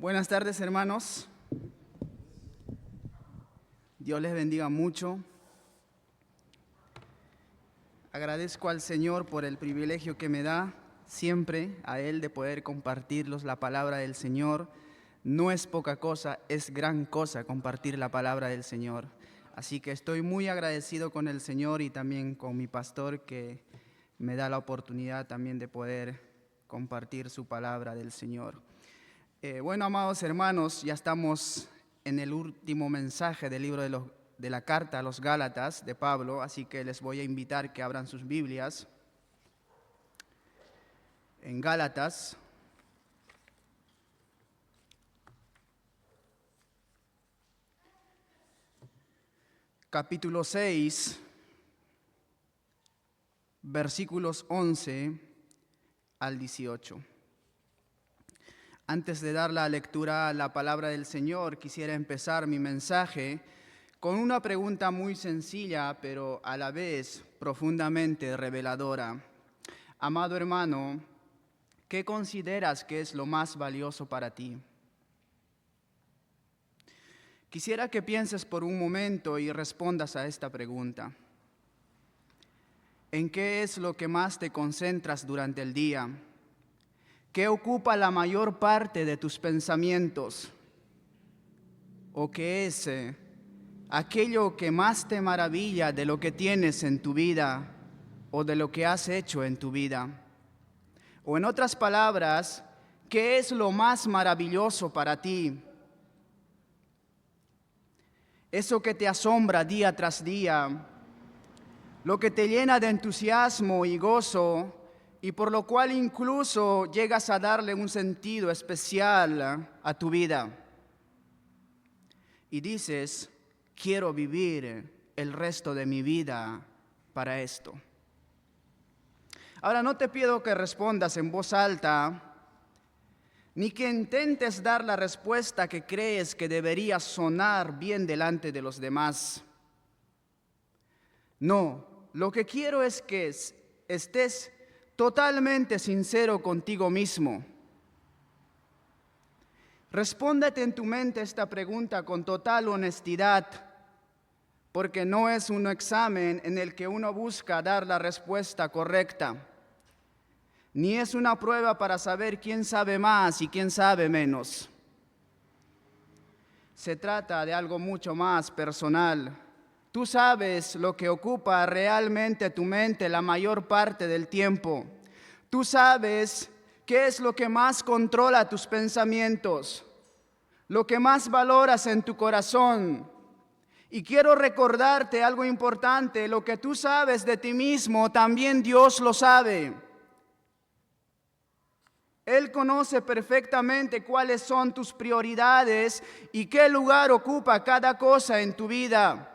Buenas tardes, hermanos. Dios les bendiga mucho. Agradezco al Señor por el privilegio que me da siempre a Él de poder compartirlos la palabra del Señor. No es poca cosa, es gran cosa compartir la palabra del Señor. Así que estoy muy agradecido con el Señor y también con mi pastor que me da la oportunidad también de poder compartir su palabra del Señor. Bueno, amados hermanos, ya estamos en el último mensaje del libro de la carta a los Gálatas de Pablo, así que les voy a invitar que abran sus Biblias. En Gálatas, capítulo 6, versículos 11 al 18. Antes de dar la lectura a la palabra del Señor, quisiera empezar mi mensaje con una pregunta muy sencilla, pero a la vez profundamente reveladora. Amado hermano, ¿qué consideras que es lo más valioso para ti? Quisiera que pienses por un momento y respondas a esta pregunta. ¿En qué es lo que más te concentras durante el día? ¿Qué ocupa la mayor parte de tus pensamientos? ¿O qué es aquello que más te maravilla de lo que tienes en tu vida o de lo que has hecho en tu vida? O en otras palabras, ¿qué es lo más maravilloso para ti? Eso que te asombra día tras día, lo que te llena de entusiasmo y gozo, y por lo cual incluso llegas a darle un sentido especial a tu vida. Y dices, quiero vivir el resto de mi vida para esto. Ahora no te pido que respondas en voz alta, ni que intentes dar la respuesta que crees que debería sonar bien delante de los demás. No, lo que quiero es que estés totalmente sincero contigo mismo. Respóndete en tu mente esta pregunta con total honestidad, porque no es un examen en el que uno busca dar la respuesta correcta, ni es una prueba para saber quién sabe más y quién sabe menos. Se trata de algo mucho más personal. Tú sabes lo que ocupa realmente tu mente la mayor parte del tiempo. Tú sabes qué es lo que más controla tus pensamientos, lo que más valoras en tu corazón. Y quiero recordarte algo importante, lo que tú sabes de ti mismo, también Dios lo sabe. Él conoce perfectamente cuáles son tus prioridades y qué lugar ocupa cada cosa en tu vida.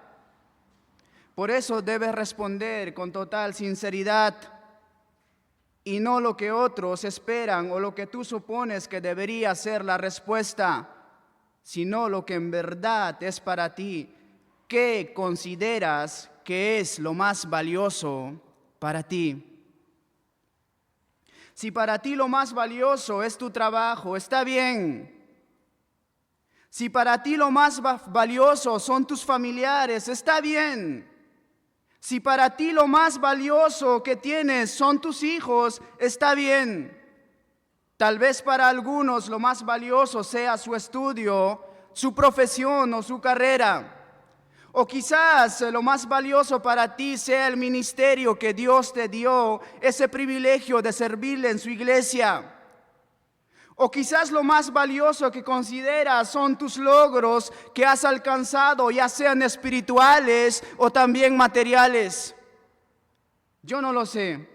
Por eso debes responder con total sinceridad y no lo que otros esperan o lo que tú supones que debería ser la respuesta, sino lo que en verdad es para ti. ¿Qué consideras que es lo más valioso para ti? Si para ti lo más valioso es tu trabajo, está bien. Si para ti lo más valioso son tus familiares, está bien. Si para ti lo más valioso que tienes son tus hijos, está bien. Tal vez para algunos lo más valioso sea su estudio, su profesión o su carrera. O quizás lo más valioso para ti sea el ministerio que Dios te dio, ese privilegio de servirle en su iglesia. O quizás lo más valioso que consideras son tus logros que has alcanzado, ya sean espirituales o también materiales. Yo no lo sé,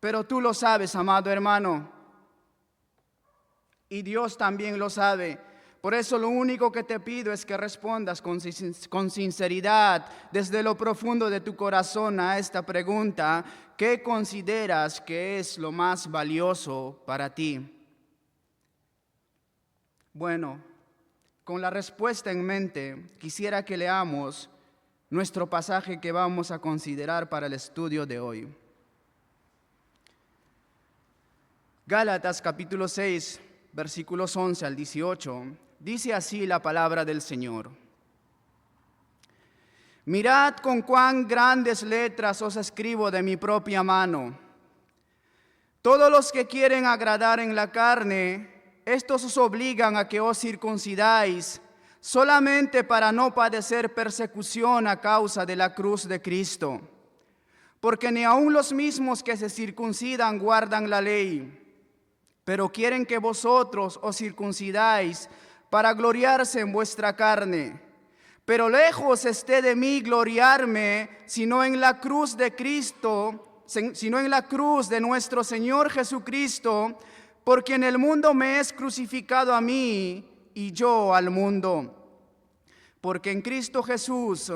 pero tú lo sabes, amado hermano. Y Dios también lo sabe. Por eso lo único que te pido es que respondas con sinceridad desde lo profundo de tu corazón a esta pregunta: ¿qué consideras que es lo más valioso para ti? Bueno, con la respuesta en mente, quisiera que leamos nuestro pasaje que vamos a considerar para el estudio de hoy. Gálatas capítulo 6, versículos 11 al 18, dice así la palabra del Señor. Mirad con cuán grandes letras os escribo de mi propia mano. Todos los que quieren agradar en la carne, estos os obligan a que os circuncidáis, solamente para no padecer persecución a causa de la cruz de Cristo. Porque ni aun los mismos que se circuncidan guardan la ley, pero quieren que vosotros os circuncidáis para gloriarse en vuestra carne. Pero lejos esté de mí gloriarme, sino en la cruz de Cristo, sino en la cruz de nuestro Señor Jesucristo, porque en el mundo me es crucificado a mí y yo al mundo. Porque en Cristo Jesús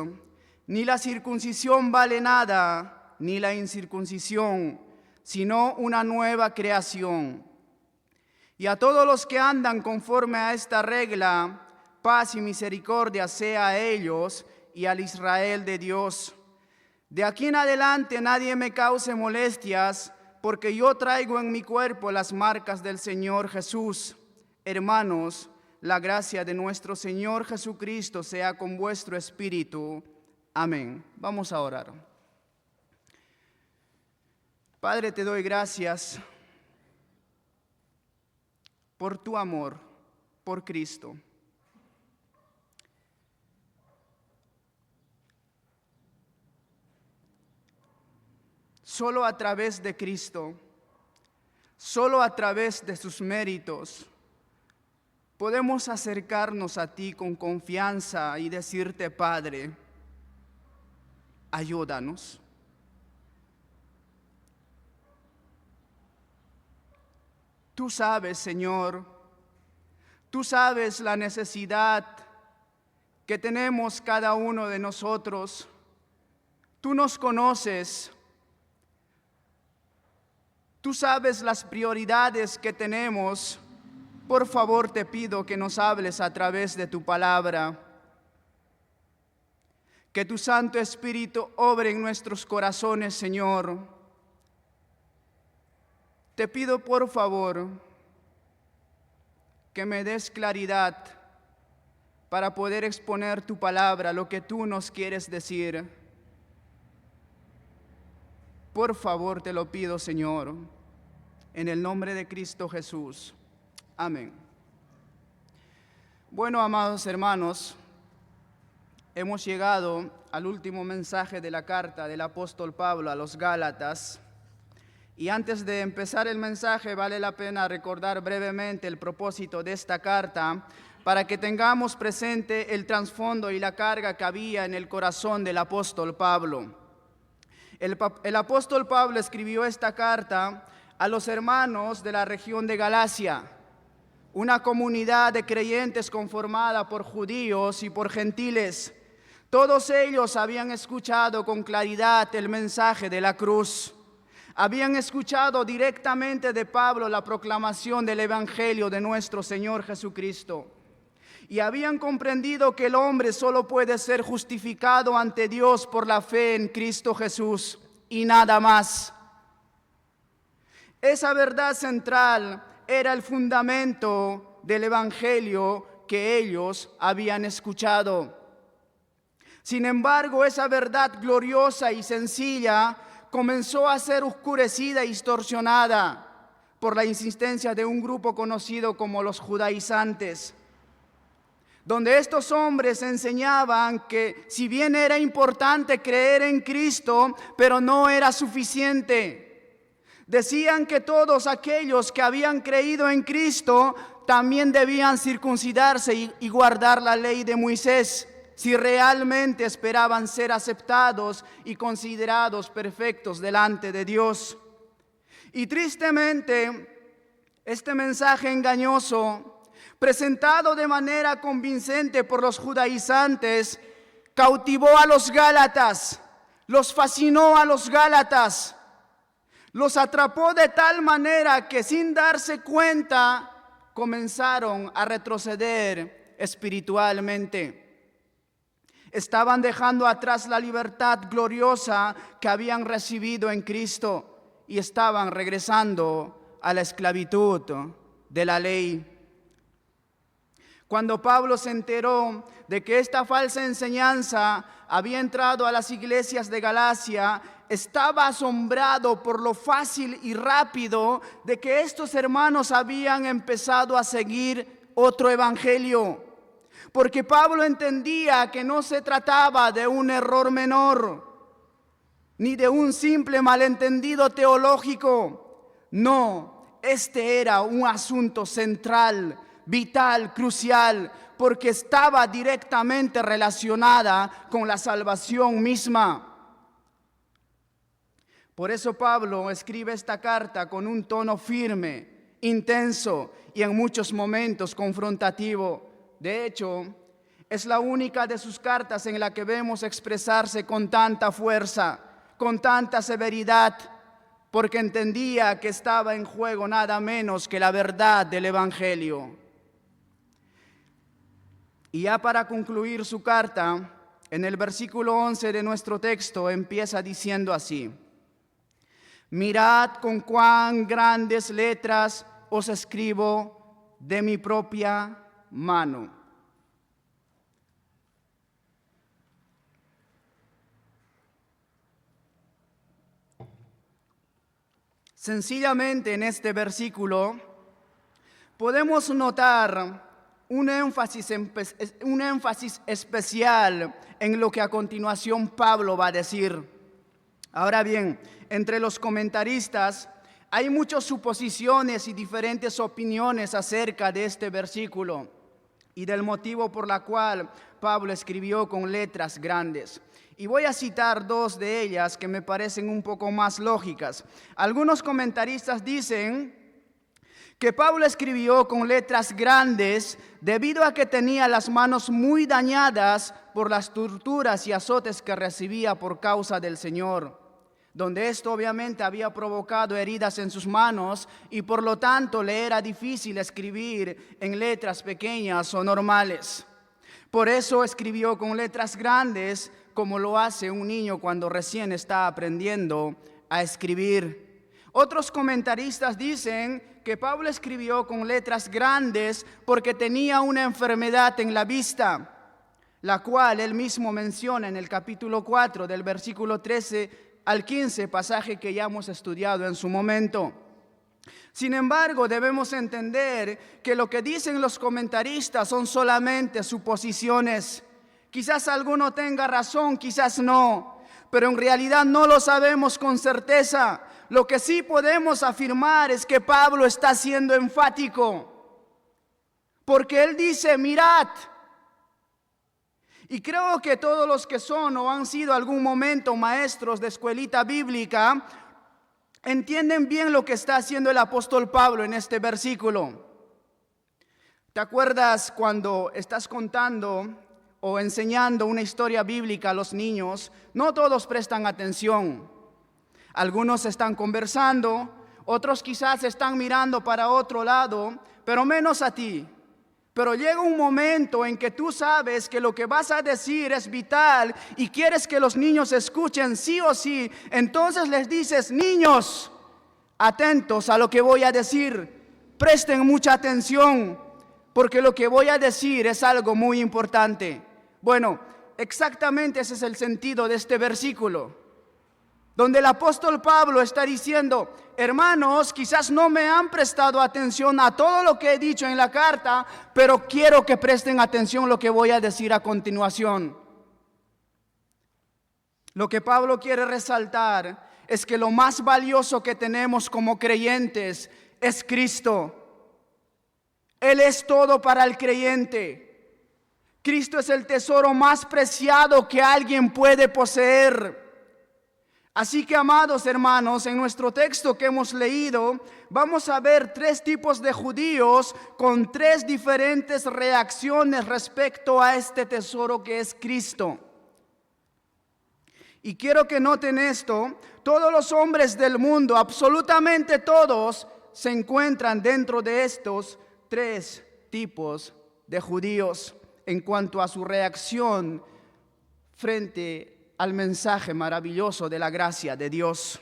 ni la circuncisión vale nada, ni la incircuncisión, sino una nueva creación. Y a todos los que andan conforme a esta regla, paz y misericordia sea a ellos y al Israel de Dios. De aquí en adelante nadie me cause molestias, porque yo traigo en mi cuerpo las marcas del Señor Jesús. Hermanos, la gracia de nuestro Señor Jesucristo sea con vuestro espíritu. Amén. Vamos a orar. Padre, te doy gracias por tu amor, por Cristo. Solo a través de Cristo, solo a través de sus méritos, podemos acercarnos a ti con confianza y decirte, Padre, ayúdanos. Tú sabes, Señor, tú sabes la necesidad que tenemos cada uno de nosotros. Tú nos conoces. Tú sabes las prioridades que tenemos. Por favor, te pido que nos hables a través de tu palabra. Que tu Santo Espíritu obre en nuestros corazones, Señor. Te pido, por favor, que me des claridad para poder exponer tu palabra, lo que tú nos quieres decir. Por favor, te lo pido, Señor. En el nombre de Cristo Jesús. Amén. Bueno, amados hermanos, hemos llegado al último mensaje de la carta del apóstol Pablo a los Gálatas. Y antes de empezar el mensaje, vale la pena recordar brevemente el propósito de esta carta para que tengamos presente el trasfondo y la carga que había en el corazón del apóstol Pablo. El apóstol Pablo escribió esta carta a los hermanos de la región de Galacia, una comunidad de creyentes conformada por judíos y por gentiles. Todos ellos habían escuchado con claridad el mensaje de la cruz. Habían escuchado directamente de Pablo la proclamación del Evangelio de nuestro Señor Jesucristo. Y habían comprendido que el hombre solo puede ser justificado ante Dios por la fe en Cristo Jesús y nada más. Esa verdad central era el fundamento del Evangelio que ellos habían escuchado. Sin embargo, esa verdad gloriosa y sencilla comenzó a ser oscurecida y distorsionada por la insistencia de un grupo conocido como los judaizantes, donde estos hombres enseñaban que si bien era importante creer en Cristo, pero no era suficiente. Decían que todos aquellos que habían creído en Cristo también debían circuncidarse y guardar la ley de Moisés, si realmente esperaban ser aceptados y considerados perfectos delante de Dios. Y tristemente, este mensaje engañoso, presentado de manera convincente por los judaizantes, cautivó a los gálatas, los fascinó a los gálatas, los atrapó de tal manera que sin darse cuenta comenzaron a retroceder espiritualmente. Estaban dejando atrás la libertad gloriosa que habían recibido en Cristo y estaban regresando a la esclavitud de la ley. Cuando Pablo se enteró de que esta falsa enseñanza había entrado a las iglesias de Galacia, estaba asombrado por lo fácil y rápido de que estos hermanos habían empezado a seguir otro evangelio. Porque Pablo entendía que no se trataba de un error menor, ni de un simple malentendido teológico. No, este era un asunto central, vital, crucial, porque estaba directamente relacionada con la salvación misma. Por eso Pablo escribe esta carta con un tono firme, intenso y en muchos momentos confrontativo. De hecho, es la única de sus cartas en la que vemos expresarse con tanta fuerza, con tanta severidad, porque entendía que estaba en juego nada menos que la verdad del Evangelio. Y ya para concluir su carta, en el versículo 11 de nuestro texto empieza diciendo así: mirad con cuán grandes letras os escribo de mi propia mano. Sencillamente en este versículo podemos notar un énfasis especial en lo que a continuación Pablo va a decir. Ahora bien, entre los comentaristas hay muchas suposiciones y diferentes opiniones acerca de este versículo y del motivo por la cual Pablo escribió con letras grandes. Y voy a citar dos de ellas que me parecen un poco más lógicas. Algunos comentaristas dicen que Pablo escribió con letras grandes debido a que tenía las manos muy dañadas por las torturas y azotes que recibía por causa del Señor, donde esto obviamente había provocado heridas en sus manos y por lo tanto le era difícil escribir en letras pequeñas o normales. Por eso escribió con letras grandes, como lo hace un niño cuando recién está aprendiendo a escribir. Otros comentaristas dicen que Pablo escribió con letras grandes porque tenía una enfermedad en la vista, la cual él mismo menciona en el capítulo 4 del versículo 13 al 15, pasaje que ya hemos estudiado en su momento. Sin embargo, debemos entender que lo que dicen los comentaristas son solamente suposiciones. Quizás alguno tenga razón, quizás no, pero en realidad no lo sabemos con certeza. Lo que sí podemos afirmar es que Pablo está siendo enfático, porque él dice, mirad. Y creo que todos los que son o han sido algún momento maestros de escuelita bíblica entienden bien lo que está haciendo el apóstol Pablo en este versículo. ¿Te acuerdas cuando estás contando o enseñando una historia bíblica a los niños? No todos prestan atención. Algunos están conversando, otros quizás están mirando para otro lado, pero menos a ti. Pero llega un momento en que tú sabes que lo que vas a decir es vital y quieres que los niños escuchen sí o sí. Entonces les dices, niños, atentos a lo que voy a decir, presten mucha atención, porque lo que voy a decir es algo muy importante. Bueno, exactamente ese es el sentido de este versículo, donde el apóstol Pablo está diciendo, hermanos, quizás no me han prestado atención a todo lo que he dicho en la carta, pero quiero que presten atención a lo que voy a decir a continuación. Lo que Pablo quiere resaltar es que lo más valioso que tenemos como creyentes es Cristo. Él es todo para el creyente. Cristo es el tesoro más preciado que alguien puede poseer. Así que, amados hermanos, en nuestro texto que hemos leído, vamos a ver tres tipos de judíos con tres diferentes reacciones respecto a este tesoro que es Cristo. Y quiero que noten esto, todos los hombres del mundo, absolutamente todos, se encuentran dentro de estos tres tipos de judíos en cuanto a su reacción frente al mensaje maravilloso de la gracia de Dios.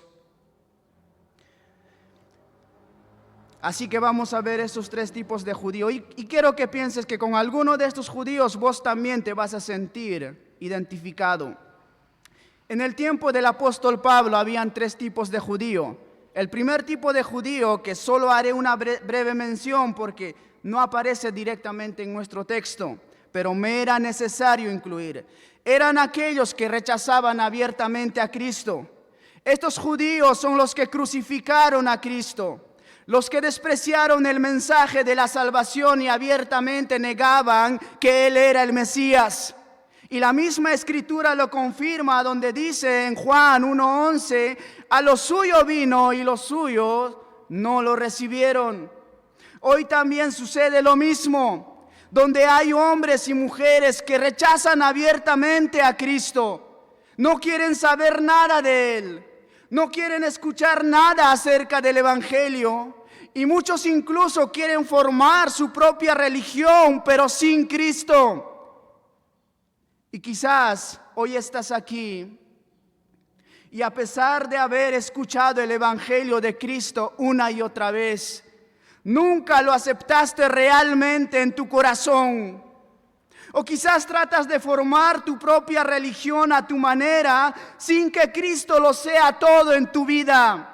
Así que vamos a ver estos tres tipos de judíos. Y quiero que pienses que con alguno de estos judíos vos también te vas a sentir identificado. En el tiempo del apóstol Pablo habían tres tipos de judío. El primer tipo de judío, que solo haré una breve mención porque no aparece directamente en nuestro texto, pero me era necesario incluir, eran aquellos que rechazaban abiertamente a Cristo. Estos judíos son los que crucificaron a Cristo, los que despreciaron el mensaje de la salvación y abiertamente negaban que Él era el Mesías. Y la misma Escritura lo confirma, donde dice en Juan 1:11, a lo suyo vino y los suyos no lo recibieron. Hoy también sucede lo mismo, donde hay hombres y mujeres que rechazan abiertamente a Cristo. No quieren saber nada de Él, no quieren escuchar nada acerca del Evangelio. Y muchos incluso quieren formar su propia religión, pero sin Cristo. Y quizás hoy estás aquí y a pesar de haber escuchado el Evangelio de Cristo una y otra vez, nunca lo aceptaste realmente en tu corazón. O quizás tratas de formar tu propia religión a tu manera sin que Cristo lo sea todo en tu vida.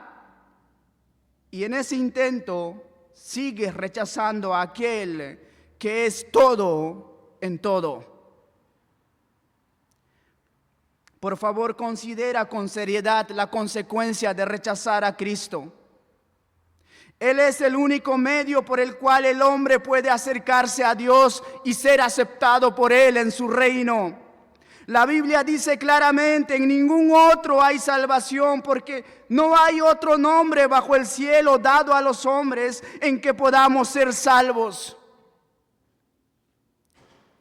Y en ese intento sigues rechazando a aquel que es todo en todo. Por favor, considera con seriedad la consecuencia de rechazar a Cristo. Él es el único medio por el cual el hombre puede acercarse a Dios y ser aceptado por Él en su reino. La Biblia dice claramente, en ningún otro hay salvación, porque no hay otro nombre bajo el cielo dado a los hombres en que podamos ser salvos.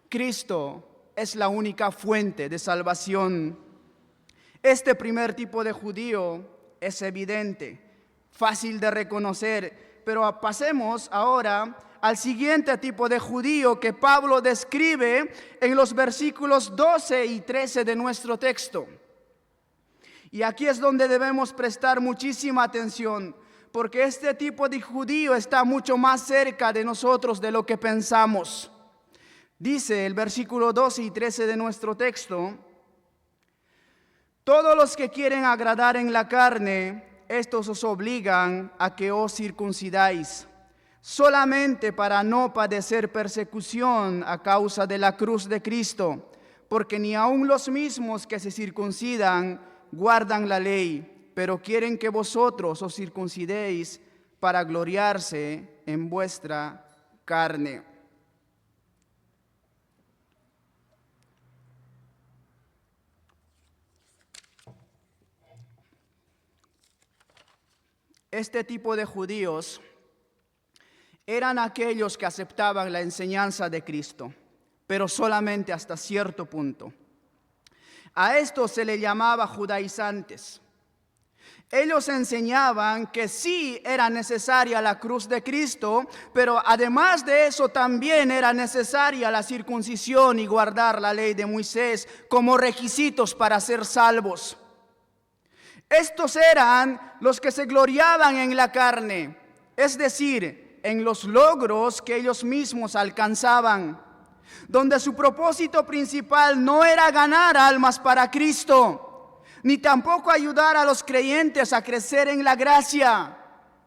Cristo es la única fuente de salvación. Este primer tipo de judío es evidente, fácil de reconocer, pero pasemos ahora al siguiente tipo de judío que Pablo describe en los versículos 12 y 13 de nuestro texto. Y aquí es donde debemos prestar muchísima atención, porque este tipo de judío está mucho más cerca de nosotros de lo que pensamos. Dice el versículo 12 y 13 de nuestro texto: todos los que quieren agradar en la carne, estos os obligan a que os circuncidáis, solamente para no padecer persecución a causa de la cruz de Cristo, porque ni aun los mismos que se circuncidan guardan la ley, pero quieren que vosotros os circuncidéis para gloriarse en vuestra carne. Este tipo de judíos eran aquellos que aceptaban la enseñanza de Cristo, pero solamente hasta cierto punto. A estos se le llamaba judaizantes. Ellos enseñaban que sí era necesaria la cruz de Cristo, pero además de eso también era necesaria la circuncisión y guardar la ley de Moisés como requisitos para ser salvos. Estos eran los que se gloriaban en la carne, es decir, en los logros que ellos mismos alcanzaban, donde su propósito principal no era ganar almas para Cristo, ni tampoco ayudar a los creyentes a crecer en la gracia.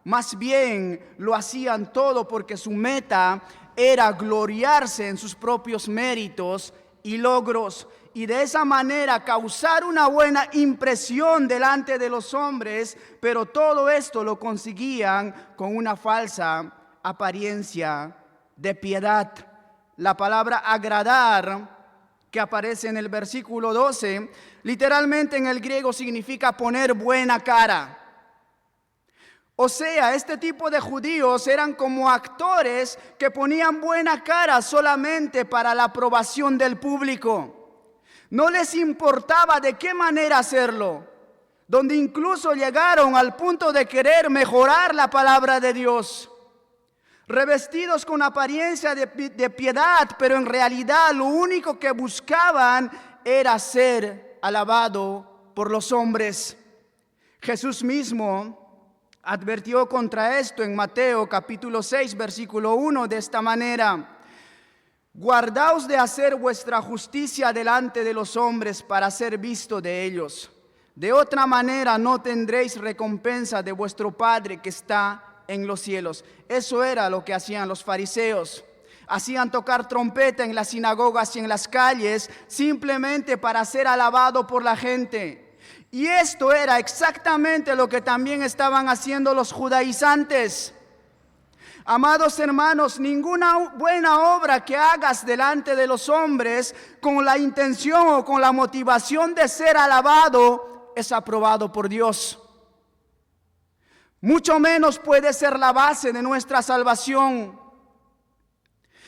Más bien lo hacían todo porque su meta era gloriarse en sus propios méritos y logros, y de esa manera causar una buena impresión delante de los hombres, pero todo esto lo conseguían con una falsa apariencia de piedad. La palabra agradar, que aparece en el versículo 12, literalmente en el griego significa poner buena cara. O sea, este tipo de judíos eran como actores que ponían buena cara solamente para la aprobación del público. No les importaba de qué manera hacerlo, donde incluso llegaron al punto de querer mejorar la palabra de Dios. Revestidos con apariencia de piedad, pero en realidad lo único que buscaban era ser alabado por los hombres. Jesús mismo advirtió contra esto en Mateo capítulo 6, versículo 1 de esta manera: guardaos de hacer vuestra justicia delante de los hombres para ser visto de ellos. De otra manera no tendréis recompensa de vuestro Padre que está en los cielos. Eso era lo que hacían los fariseos. Hacían tocar trompeta en las sinagogas y en las calles simplemente para ser alabado por la gente. Y esto era exactamente lo que también estaban haciendo los judaizantes. Amados hermanos, ninguna buena obra que hagas delante de los hombres con la intención o con la motivación de ser alabado es aprobado por Dios. Mucho menos puede ser la base de nuestra salvación.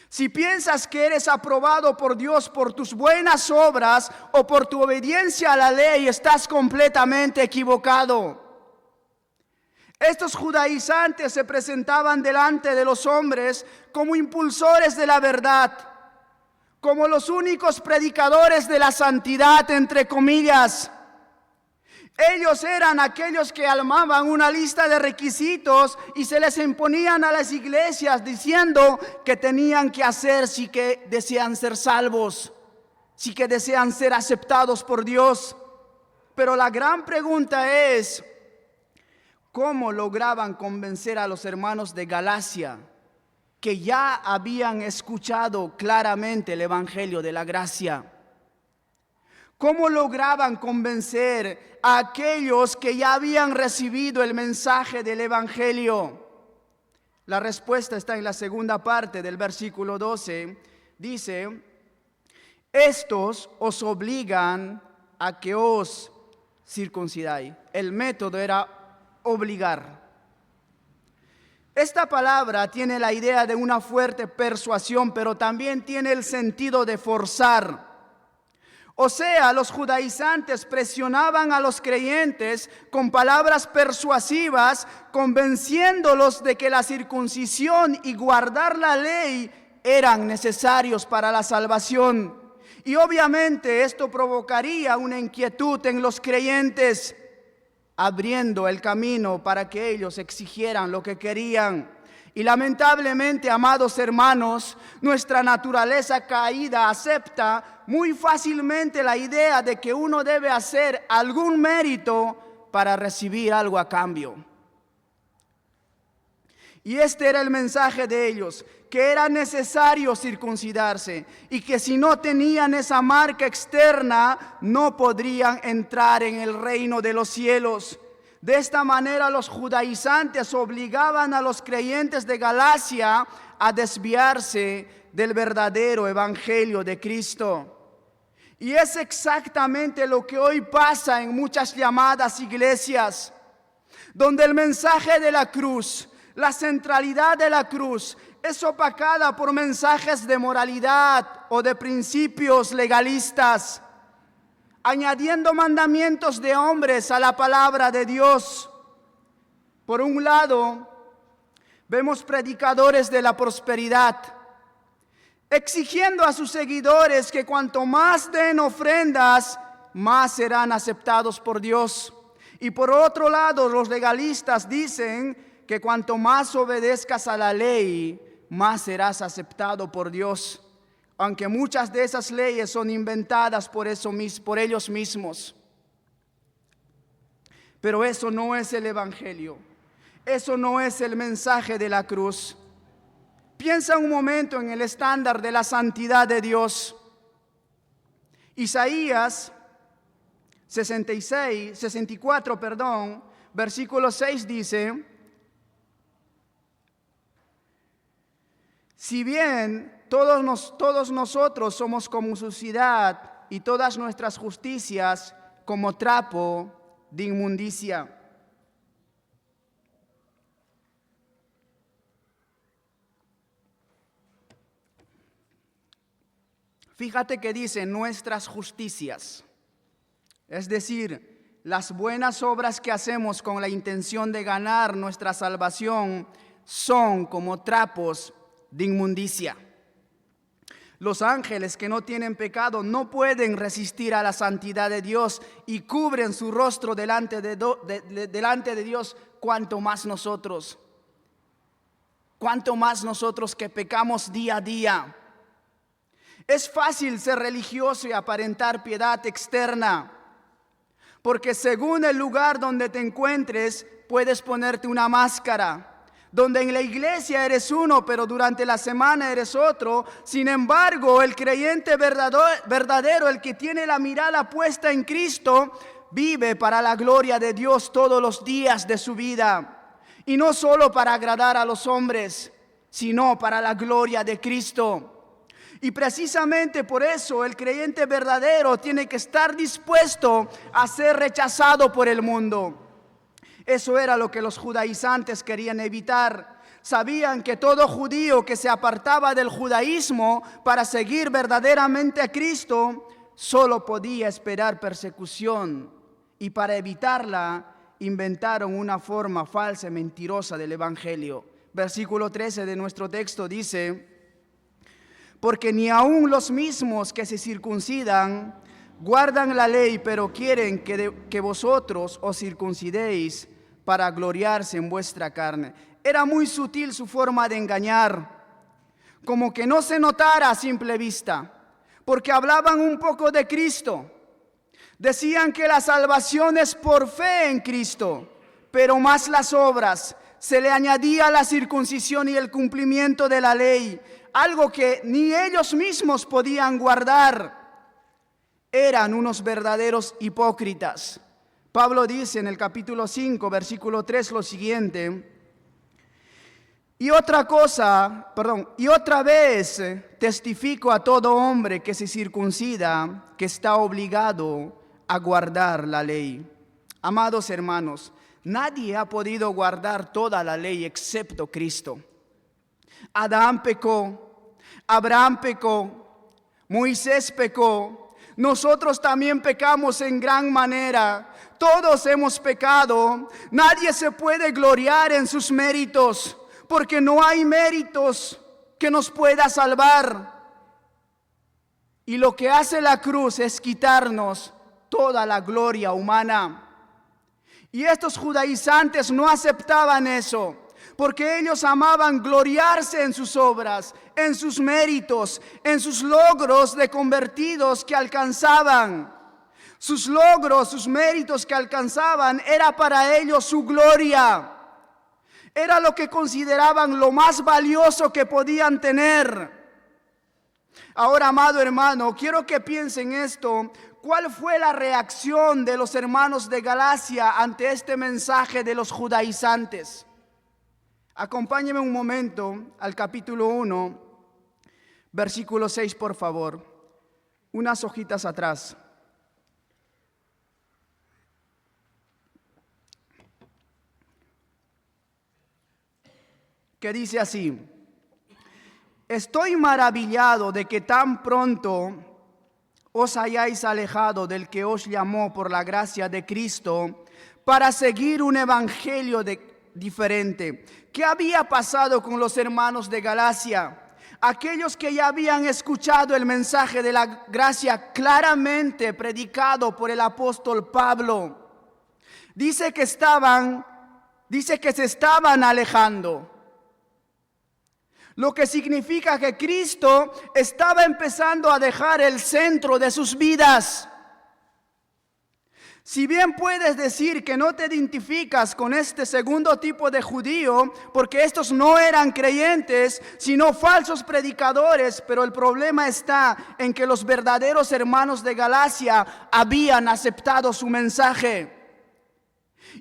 Si piensas que eres aprobado por Dios por tus buenas obras o por tu obediencia a la ley, estás completamente equivocado. Estos judaizantes se presentaban delante de los hombres como impulsores de la verdad, como los únicos predicadores de la santidad, entre comillas. Ellos eran aquellos que armaban una lista de requisitos y se les imponían a las iglesias diciendo que tenían que hacer si que desean ser salvos, si que desean ser aceptados por Dios. Pero la gran pregunta es: ¿cómo lograban convencer a los hermanos de Galacia que ya habían escuchado claramente el evangelio de la gracia? ¿Cómo lograban convencer a aquellos que ya habían recibido el mensaje del evangelio? La respuesta está en la segunda parte del versículo 12. Dice: estos os obligan a que os circuncidáis. El método era obligar. Esta palabra tiene la idea de una fuerte persuasión, pero también tiene el sentido de forzar. O sea, los judaizantes presionaban a los creyentes con palabras persuasivas, convenciéndolos de que la circuncisión y guardar la ley eran necesarios para la salvación. Y obviamente esto provocaría una inquietud en los creyentes, abriendo el camino para que ellos exigieran lo que querían. Y lamentablemente, amados hermanos, nuestra naturaleza caída acepta muy fácilmente la idea de que uno debe hacer algún mérito para recibir algo a cambio. Y este era el mensaje de ellos, que era necesario circuncidarse y que si no tenían esa marca externa no podrían entrar en el reino de los cielos. De esta manera los judaizantes obligaban a los creyentes de Galacia a desviarse del verdadero evangelio de Cristo. Y es exactamente lo que hoy pasa en muchas llamadas iglesias, donde el mensaje de la cruz, la centralidad de la cruz, es opacada por mensajes de moralidad o de principios legalistas, añadiendo mandamientos de hombres a la palabra de Dios. Por un lado, vemos predicadores de la prosperidad, exigiendo a sus seguidores que cuanto más den ofrendas, más serán aceptados por Dios. Y por otro lado, los legalistas dicen que cuanto más obedezcas a la ley, más serás aceptado por Dios. Aunque muchas de esas leyes son inventadas por ellos mismos. Pero eso no es el evangelio. Eso no es el mensaje de la cruz. Piensa un momento en el estándar de la santidad de Dios. Isaías 64, versículo 6 dice: si bien todos nosotros somos como suciedad y todas nuestras justicias como trapo de inmundicia. Fíjate que dice nuestras justicias, es decir, las buenas obras que hacemos con la intención de ganar nuestra salvación son como trapos de inmundicia. Los ángeles que no tienen pecado no pueden resistir a la santidad de Dios y cubren su rostro delante de Dios, cuanto más nosotros que pecamos día a día. Es fácil ser religioso y aparentar piedad externa, porque según el lugar donde te encuentres, puedes ponerte una máscara. Donde en la iglesia eres uno, pero durante la semana eres otro. Sin embargo, el creyente verdadero, el que tiene la mirada puesta en Cristo, vive para la gloria de Dios todos los días de su vida. Y no solo para agradar a los hombres, sino para la gloria de Cristo. Y precisamente por eso el creyente verdadero tiene que estar dispuesto a ser rechazado por el mundo. Eso era lo que los judaizantes querían evitar. Sabían que todo judío que se apartaba del judaísmo para seguir verdaderamente a Cristo solo podía esperar persecución. Y para evitarla inventaron una forma falsa y mentirosa del evangelio. Versículo 13 de nuestro texto dice: porque ni aun los mismos que se circuncidan guardan la ley, pero quieren que vosotros os circuncidéis para gloriarse en vuestra carne. Era muy sutil su forma de engañar, como que no se notara a simple vista, porque hablaban un poco de Cristo. Decían que la salvación es por fe en Cristo, pero más las obras. Se le añadía la circuncisión y el cumplimiento de la ley, algo que ni ellos mismos podían guardar. Eran unos verdaderos hipócritas. Pablo dice en el capítulo 5, versículo 3 lo siguiente: y otra vez testifico a todo hombre que se circuncida, que está obligado a guardar la ley. Amados hermanos, nadie ha podido guardar toda la ley excepto Cristo. Adán pecó, Abraham pecó, Moisés pecó, nosotros también pecamos en gran manera. Todos hemos pecado. Nadie se puede gloriar en sus méritos, porque no hay méritos que nos pueda salvar. Y lo que hace la cruz es quitarnos toda la gloria humana. Y estos judaizantes no aceptaban eso, porque ellos amaban gloriarse en sus obras, en sus méritos, en sus logros de convertidos que alcanzaban. Sus logros, sus méritos que alcanzaban, era para ellos su gloria. Era lo que consideraban lo más valioso que podían tener. Ahora, amado hermano, quiero que piensen esto. ¿Cuál fue la reacción de los hermanos de Galacia ante este mensaje de los judaizantes? Acompáñeme un momento al capítulo 1, versículo 6, por favor. Unas hojitas atrás. Que dice así: estoy maravillado de que tan pronto os hayáis alejado del que os llamó por la gracia de Cristo para seguir un evangelio diferente. ¿Qué había pasado con los hermanos de Galacia? Aquellos que ya habían escuchado el mensaje de la gracia claramente predicado por el apóstol Pablo. Dice que se estaban alejando. Lo que significa que Cristo estaba empezando a dejar el centro de sus vidas. Si bien puedes decir que no te identificas con este segundo tipo de judío, porque estos no eran creyentes, sino falsos predicadores, pero el problema está en que los verdaderos hermanos de Galacia habían aceptado su mensaje.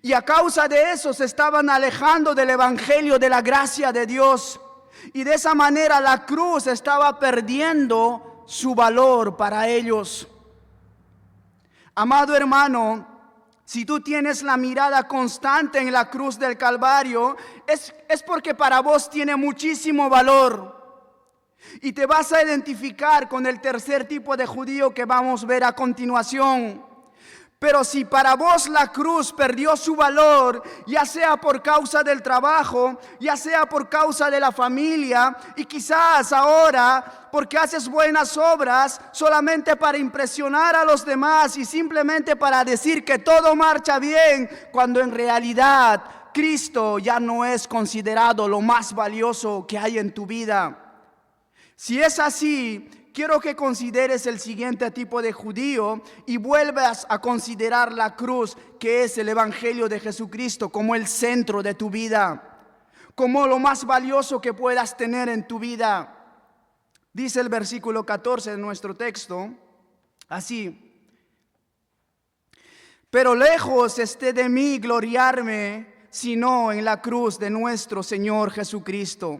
Y a causa de eso se estaban alejando del evangelio de la gracia de Dios. Y de esa manera la cruz estaba perdiendo su valor para ellos. Amado hermano, si tú tienes la mirada constante en la cruz del Calvario, es porque para vos tiene muchísimo valor. Y te vas a identificar con el tercer tipo de judío que vamos a ver a continuación. Pero si para vos la cruz perdió su valor, ya sea por causa del trabajo, ya sea por causa de la familia, y quizás ahora porque haces buenas obras solamente para impresionar a los demás y simplemente para decir que todo marcha bien, cuando en realidad Cristo ya no es considerado lo más valioso que hay en tu vida. Si es así, quiero que consideres el siguiente tipo de judío y vuelvas a considerar la cruz, que es el Evangelio de Jesucristo, como el centro de tu vida, como lo más valioso que puedas tener en tu vida. Dice el versículo 14 de nuestro texto, así: pero lejos esté de mí gloriarme, sino en la cruz de nuestro Señor Jesucristo.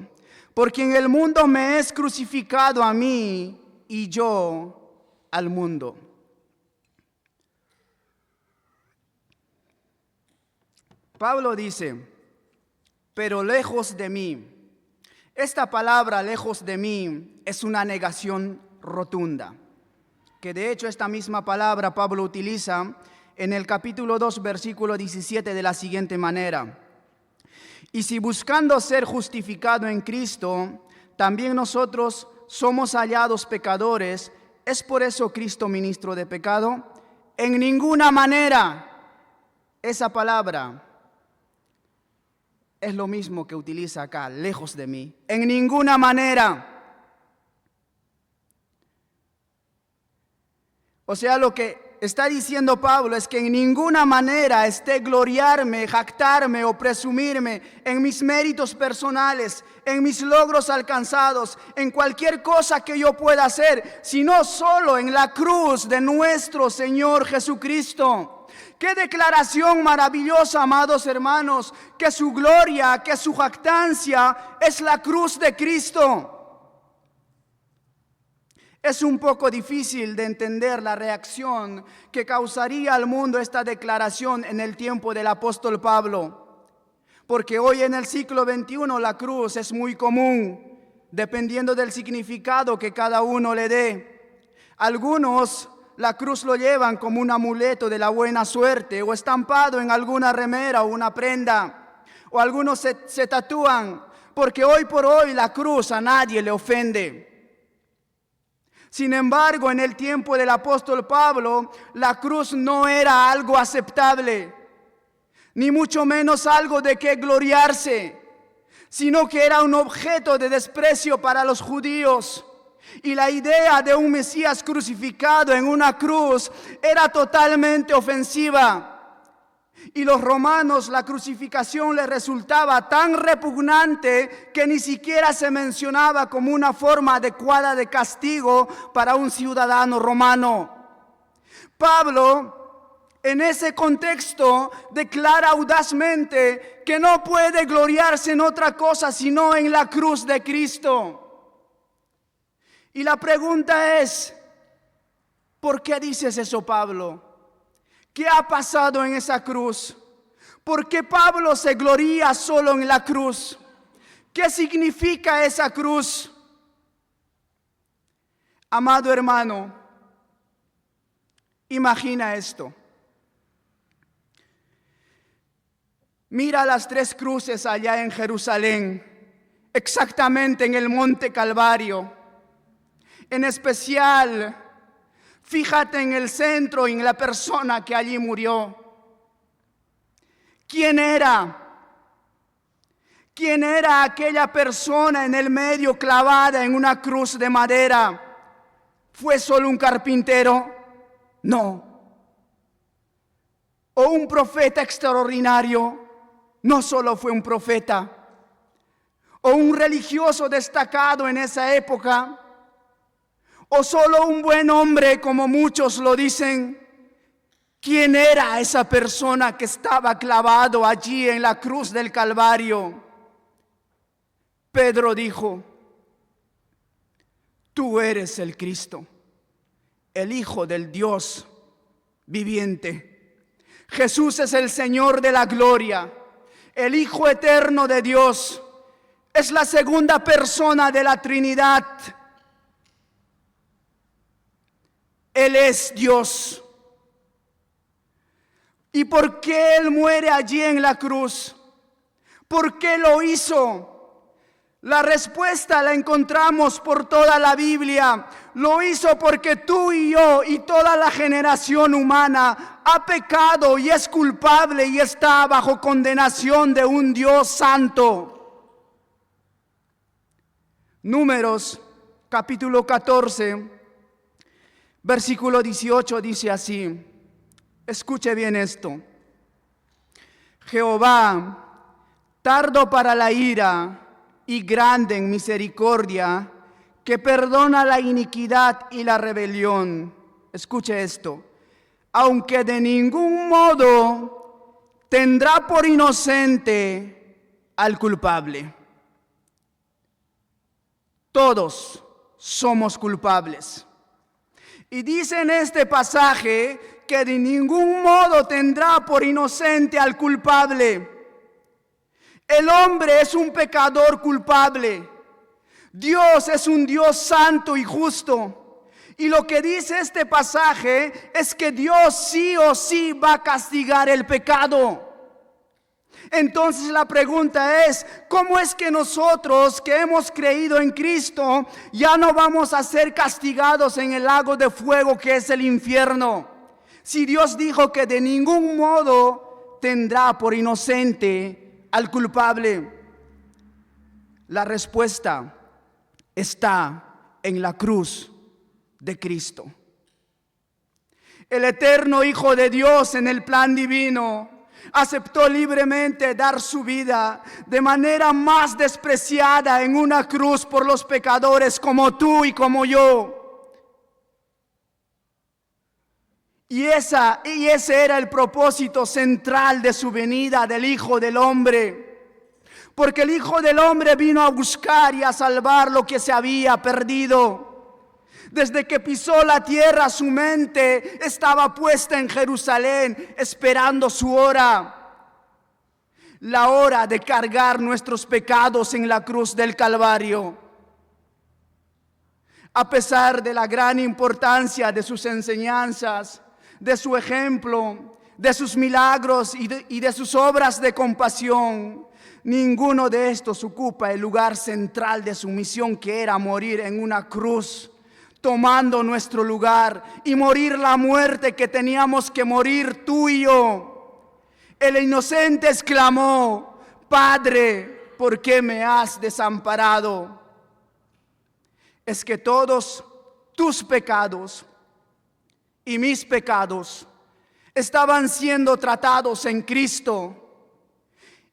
Porque en el mundo me es crucificado a mí y yo al mundo. Pablo dice, pero lejos de mí. Esta palabra, lejos de mí, es una negación rotunda. Que de hecho esta misma palabra Pablo utiliza en el capítulo 2, versículo 17 de la siguiente manera: y si buscando ser justificado en Cristo, también nosotros somos hallados pecadores, ¿es por eso Cristo ministro de pecado? En ninguna manera. Esa palabra es lo mismo que utiliza acá, lejos de mí. En ninguna manera. O sea, lo que está diciendo Pablo es que en ninguna manera esté gloriarme, jactarme o presumirme en mis méritos personales, en mis logros alcanzados, en cualquier cosa que yo pueda hacer, sino solo en la cruz de nuestro Señor Jesucristo. ¡Qué declaración maravillosa, amados hermanos! Que su gloria, que su jactancia es la cruz de Cristo. Es un poco difícil de entender la reacción que causaría al mundo esta declaración en el tiempo del apóstol Pablo, porque hoy en el siglo XXI la cruz es muy común, dependiendo del significado que cada uno le dé. Algunos la cruz lo llevan como un amuleto de la buena suerte o estampado en alguna remera o una prenda, o algunos se tatúan, porque hoy por hoy la cruz a nadie le ofende. Sin embargo, en el tiempo del apóstol Pablo, la cruz no era algo aceptable, ni mucho menos algo de que gloriarse, sino que era un objeto de desprecio para los judíos. Y la idea de un Mesías crucificado en una cruz era totalmente ofensiva. Y los romanos, la crucificación les resultaba tan repugnante que ni siquiera se mencionaba como una forma adecuada de castigo para un ciudadano romano. Pablo, en ese contexto, declara audazmente que no puede gloriarse en otra cosa sino en la cruz de Cristo. Y la pregunta es, ¿por qué dices eso, Pablo? ¿Qué ha pasado en esa cruz? ¿Por qué Pablo se gloria solo en la cruz? ¿Qué significa esa cruz? Amado hermano, imagina esto. Mira las 3 cruces allá en Jerusalén, exactamente en el Monte Calvario. En especial, fíjate en el centro y en la persona que allí murió. ¿Quién era? ¿Quién era aquella persona en el medio clavada en una cruz de madera? ¿Fue solo un carpintero? No. ¿O un profeta extraordinario? No solo fue un profeta. ¿O un religioso destacado en esa época? ¿O solo un buen hombre, como muchos lo dicen? ¿Quién era esa persona que estaba clavado allí en la cruz del Calvario? Pedro dijo, tú eres el Cristo, el Hijo del Dios viviente. Jesús es el Señor de la gloria, el Hijo eterno de Dios. Es la segunda persona de la Trinidad. Él es Dios. ¿Y por qué Él muere allí en la cruz? ¿Por qué lo hizo? La respuesta la encontramos por toda la Biblia. Lo hizo porque tú y yo y toda la generación humana ha pecado y es culpable y está bajo condenación de un Dios santo. Números capítulo 14, versículo 18 dice así. Escuche bien esto. Jehová, tardo para la ira y grande en misericordia, que perdona la iniquidad y la rebelión. Escuche esto. Aunque de ningún modo tendrá por inocente al culpable. Todos somos culpables. Y dice en este pasaje que de ningún modo tendrá por inocente al culpable. El hombre es un pecador culpable. Dios es un Dios santo y justo. Y lo que dice este pasaje es que Dios sí o sí va a castigar el pecado. Entonces la pregunta es, ¿cómo es que nosotros que hemos creído en Cristo ya no vamos a ser castigados en el lago de fuego que es el infierno? Si Dios dijo que de ningún modo tendrá por inocente al culpable. La respuesta está en la cruz de Cristo. El eterno Hijo de Dios en el plan divino aceptó libremente dar su vida de manera más despreciada en una cruz por los pecadores como tú y como yo. Y ese era el propósito central de su venida del Hijo del Hombre. Porque el Hijo del Hombre vino a buscar y a salvar lo que se había perdido. Desde que pisó la tierra, su mente estaba puesta en Jerusalén, esperando su hora. La hora de cargar nuestros pecados en la cruz del Calvario. A pesar de la gran importancia de sus enseñanzas, de su ejemplo, de sus milagros y de sus obras de compasión, ninguno de estos ocupa el lugar central de su misión, que era morir en una cruz, tomando nuestro lugar y morir la muerte que teníamos que morir tú y yo. El inocente exclamó: Padre, ¿por qué me has desamparado? Es que todos tus pecados y mis pecados estaban siendo tratados en Cristo.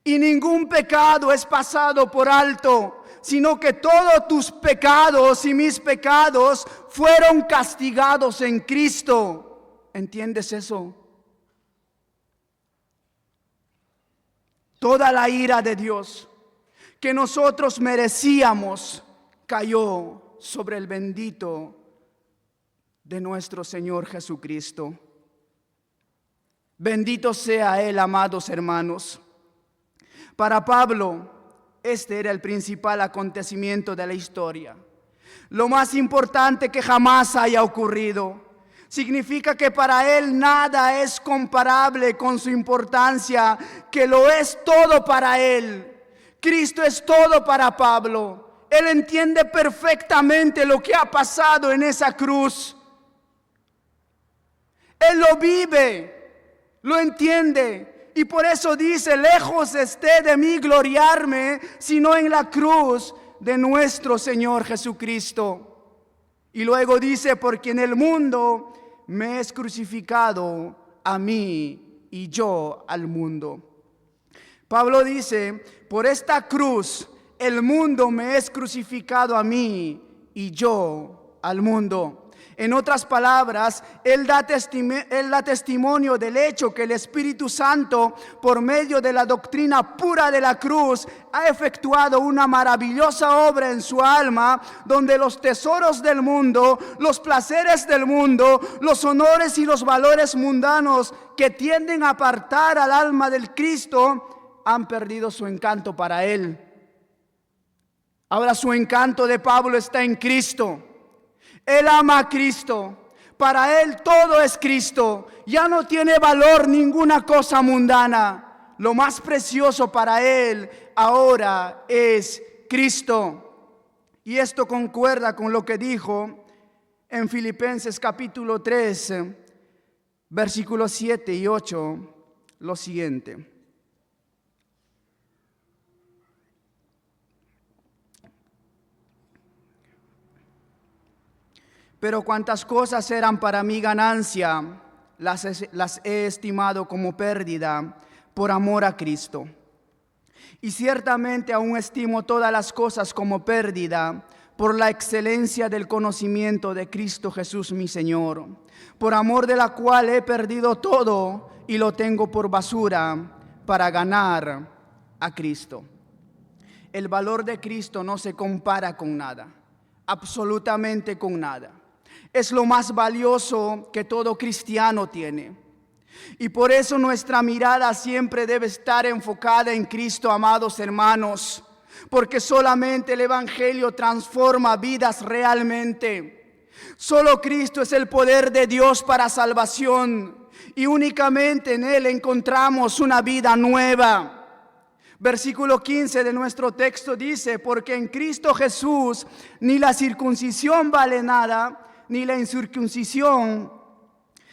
Y ningún pecado es pasado por alto, sino que todos tus pecados y mis pecados fueron castigados en Cristo. ¿Entiendes eso? Toda la ira de Dios que nosotros merecíamos cayó sobre el bendito de nuestro Señor Jesucristo. Bendito sea Él, amados hermanos. Para Pablo, este era el principal acontecimiento de la historia. Lo más importante que jamás haya ocurrido. Significa que para él nada es comparable con su importancia, que lo es todo para él. Cristo es todo para Pablo. Él entiende perfectamente lo que ha pasado en esa cruz. Él lo vive, lo entiende, y por eso dice: lejos esté de mí gloriarme, sino en la cruz de nuestro Señor Jesucristo. Y luego dice: porque en el mundo me es crucificado a mí y yo al mundo. Pablo dice: por esta cruz el mundo me es crucificado a mí y yo al mundo. En otras palabras, él da testimonio del hecho que el Espíritu Santo, por medio de la doctrina pura de la cruz, ha efectuado una maravillosa obra en su alma, donde los tesoros del mundo, los placeres del mundo, los honores y los valores mundanos que tienden a apartar al alma del Cristo, han perdido su encanto para él. Ahora su encanto de Pablo está en Cristo. Él ama a Cristo. Para Él todo es Cristo. Ya no tiene valor ninguna cosa mundana. Lo más precioso para Él ahora es Cristo. Y esto concuerda con lo que dijo en Filipenses capítulo 3, versículos 7 y 8, lo siguiente. Pero cuantas cosas eran para mí ganancia, las he estimado como pérdida por amor a Cristo. Y ciertamente aún estimo todas las cosas como pérdida por la excelencia del conocimiento de Cristo Jesús mi Señor, por amor de la cual he perdido todo y lo tengo por basura para ganar a Cristo. El valor de Cristo no se compara con nada, absolutamente con nada. Es lo más valioso que todo cristiano tiene. Y por eso nuestra mirada siempre debe estar enfocada en Cristo, amados hermanos, porque solamente el Evangelio transforma vidas realmente. Solo Cristo es el poder de Dios para salvación y únicamente en Él encontramos una vida nueva. Versículo 15 de nuestro texto dice: porque en Cristo Jesús ni la circuncisión vale nada, ni la incircuncisión,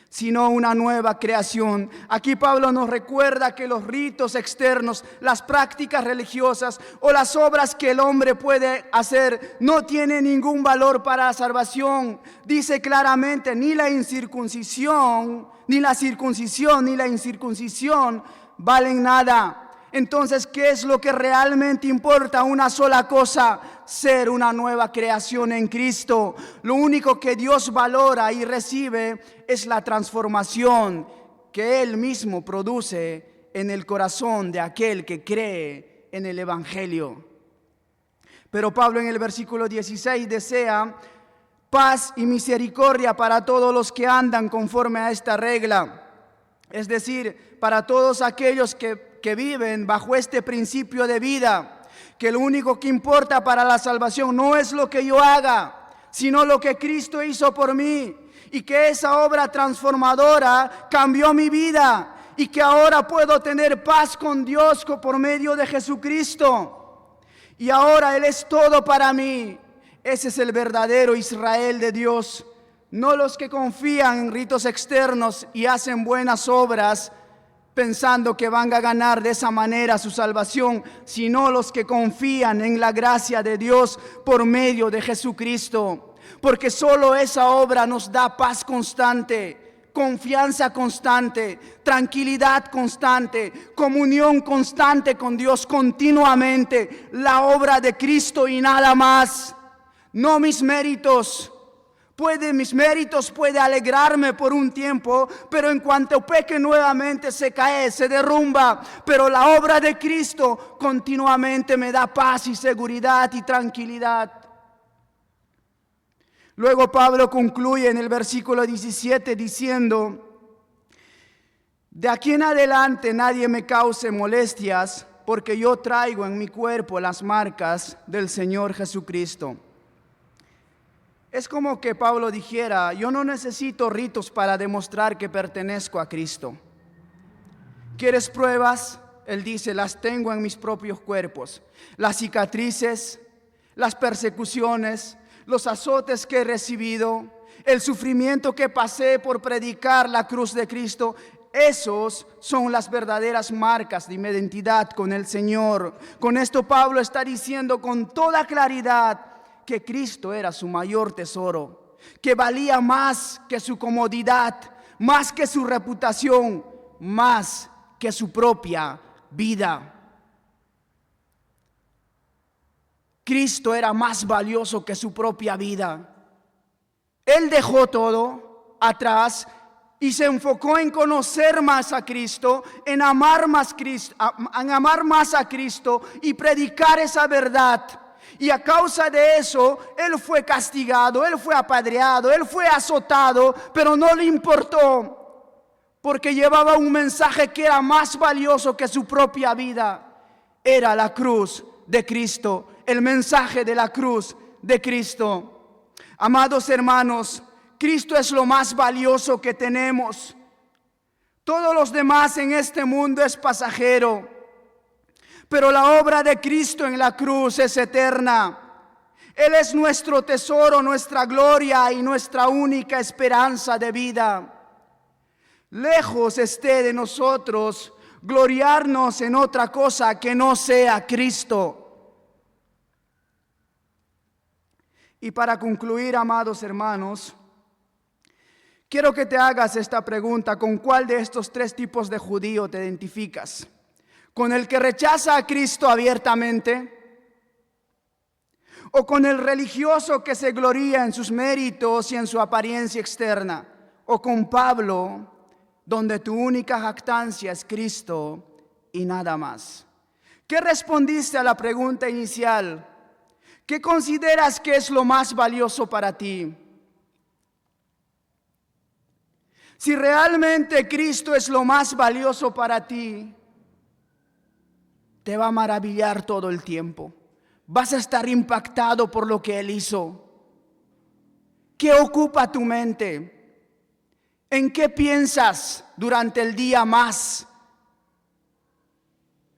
sino una nueva creación. Aquí Pablo nos recuerda que los ritos externos, las prácticas religiosas o las obras que el hombre puede hacer no tienen ningún valor para la salvación. Dice claramente: ni la incircuncisión, ni la circuncisión, ni la incircuncisión valen nada. Entonces, ¿qué es lo que realmente importa? Una sola cosa: ser una nueva creación en Cristo. Lo único que Dios valora y recibe es la transformación que Él mismo produce en el corazón de aquel que cree en el Evangelio. Pero Pablo en el versículo 16 desea paz y misericordia para todos los que andan conforme a esta regla. Es decir, para todos aquellos que viven bajo este principio de vida, que lo único que importa para la salvación no es lo que yo haga, sino lo que Cristo hizo por mí, y que esa obra transformadora cambió mi vida, y que ahora puedo tener paz con Dios por medio de Jesucristo, y ahora Él es todo para mí. Ese es el verdadero Israel de Dios, no los que confían en ritos externos y hacen buenas obras pensando que van a ganar de esa manera su salvación, sino los que confían en la gracia de Dios por medio de Jesucristo. Porque solo esa obra nos da paz constante, confianza constante, tranquilidad constante, comunión constante con Dios continuamente. La obra de Cristo y nada más. No mis méritos. Mis méritos puede alegrarme por un tiempo, pero en cuanto peque nuevamente se cae, se derrumba. Pero la obra de Cristo continuamente me da paz y seguridad y tranquilidad. Luego Pablo concluye en el versículo 17 diciendo: de aquí en adelante nadie me cause molestias, porque yo traigo en mi cuerpo las marcas del Señor Jesucristo. Es como que Pablo dijera: yo no necesito ritos para demostrar que pertenezco a Cristo. ¿Quieres pruebas? Él dice: las tengo en mis propios cuerpos. Las cicatrices, las persecuciones, los azotes que he recibido, el sufrimiento que pasé por predicar la cruz de Cristo, esos son las verdaderas marcas de mi identidad con el Señor. Con esto Pablo está diciendo con toda claridad que Cristo era su mayor tesoro, que valía más que su comodidad, más que su reputación, más que su propia vida. Cristo era más valioso que su propia vida. Él dejó todo atrás y se enfocó en conocer más a Cristo, en amar más a Cristo y predicar esa verdad. Y a causa de eso, Él fue castigado, Él fue apedreado, Él fue azotado, pero no le importó, porque llevaba un mensaje que era más valioso que su propia vida. Era la cruz de Cristo, el mensaje de la cruz de Cristo. Amados hermanos, Cristo es lo más valioso que tenemos. Todos los demás en este mundo es pasajero, pero la obra de Cristo en la cruz es eterna. Él es nuestro tesoro, nuestra gloria y nuestra única esperanza de vida. Lejos esté de nosotros gloriarnos en otra cosa que no sea Cristo. Y para concluir, amados hermanos, quiero que te hagas esta pregunta: ¿con cuál de estos tres tipos de judío te identificas? ¿Con el que rechaza a Cristo abiertamente? ¿O con el religioso que se gloría en sus méritos y en su apariencia externa? ¿O con Pablo, donde tu única jactancia es Cristo y nada más? ¿Qué respondiste a la pregunta inicial? ¿Qué consideras que es lo más valioso para ti? Si realmente Cristo es lo más valioso para ti, te va a maravillar todo el tiempo. Vas a estar impactado por lo que Él hizo. ¿Qué ocupa tu mente? ¿En qué piensas durante el día más?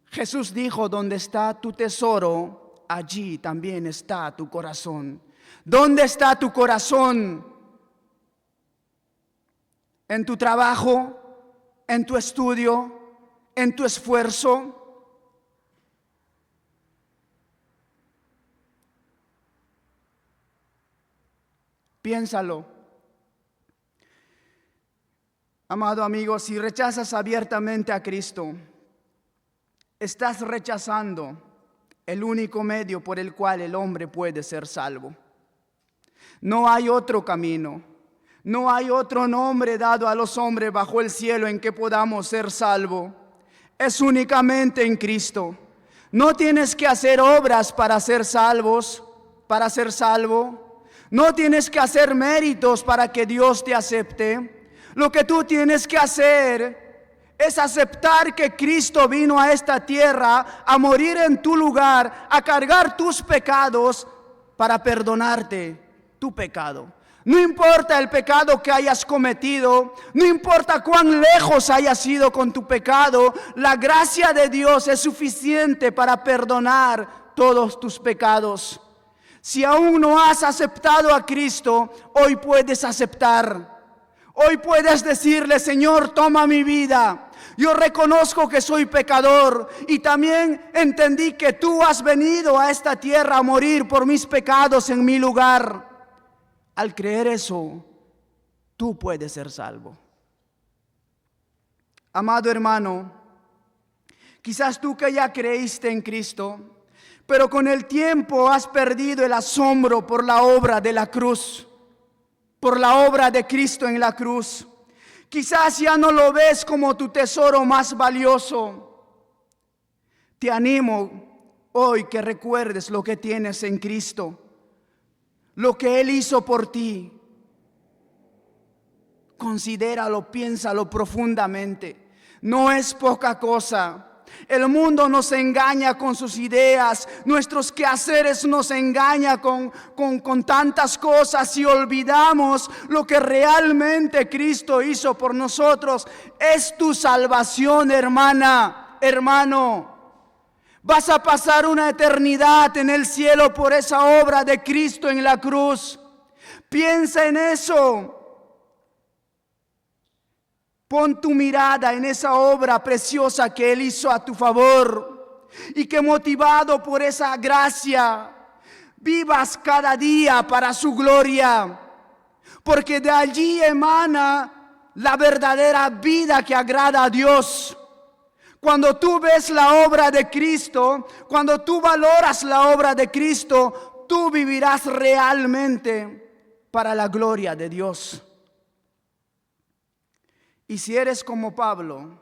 Jesús dijo: donde está tu tesoro, allí también está tu corazón. ¿Dónde está tu corazón? ¿En tu trabajo? ¿En tu estudio? ¿En tu esfuerzo? Piénsalo. Amado amigo, si rechazas abiertamente a Cristo, estás rechazando el único medio por el cual el hombre puede ser salvo. No hay otro camino, no hay otro nombre dado a los hombres bajo el cielo en que podamos ser salvos. Es únicamente en Cristo. No tienes que hacer obras para ser salvos, para ser salvo. No tienes que hacer méritos para que Dios te acepte. Lo que tú tienes que hacer es aceptar que Cristo vino a esta tierra a morir en tu lugar, a cargar tus pecados para perdonarte tu pecado. No importa el pecado que hayas cometido, no importa cuán lejos hayas ido con tu pecado, la gracia de Dios es suficiente para perdonar todos tus pecados. Si aún no has aceptado a Cristo, hoy puedes aceptar. Hoy puedes decirle: Señor, toma mi vida. Yo reconozco que soy pecador y también entendí que tú has venido a esta tierra a morir por mis pecados en mi lugar. Al creer eso, tú puedes ser salvo. Amado hermano, quizás tú que ya creíste en Cristo, pero con el tiempo has perdido el asombro por la obra de la cruz, por la obra de Cristo en la cruz. Quizás ya no lo ves como tu tesoro más valioso. Te animo hoy que recuerdes lo que tienes en Cristo, lo que Él hizo por ti. Considéralo, piénsalo profundamente. No es poca cosa. El mundo nos engaña con sus ideas, nuestros quehaceres nos engañan con tantas cosas y olvidamos lo que realmente Cristo hizo por nosotros. Es tu salvación, hermana, hermano. Vas a pasar una eternidad en el cielo por esa obra de Cristo en la cruz. Piensa en eso. Pon tu mirada en esa obra preciosa que Él hizo a tu favor y que motivado por esa gracia vivas cada día para su gloria, porque de allí emana la verdadera vida que agrada a Dios. Cuando tú ves la obra de Cristo, cuando tú valoras la obra de Cristo, tú vivirás realmente para la gloria de Dios. Y si eres como Pablo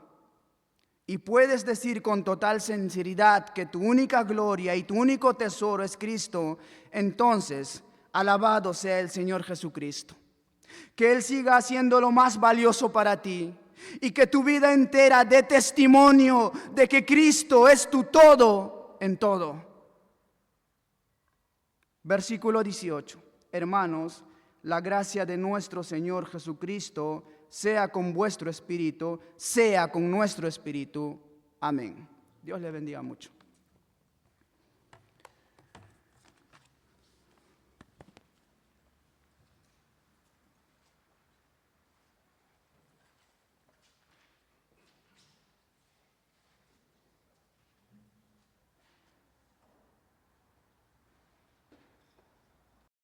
y puedes decir con total sinceridad que tu única gloria y tu único tesoro es Cristo, entonces alabado sea el Señor Jesucristo. Que Él siga siendo lo más valioso para ti y que tu vida entera dé testimonio de que Cristo es tu todo en todo. Versículo 18. Hermanos, La gracia de nuestro Señor Jesucristo sea con vuestro espíritu, sea con nuestro espíritu. Amén. Dios le bendiga mucho.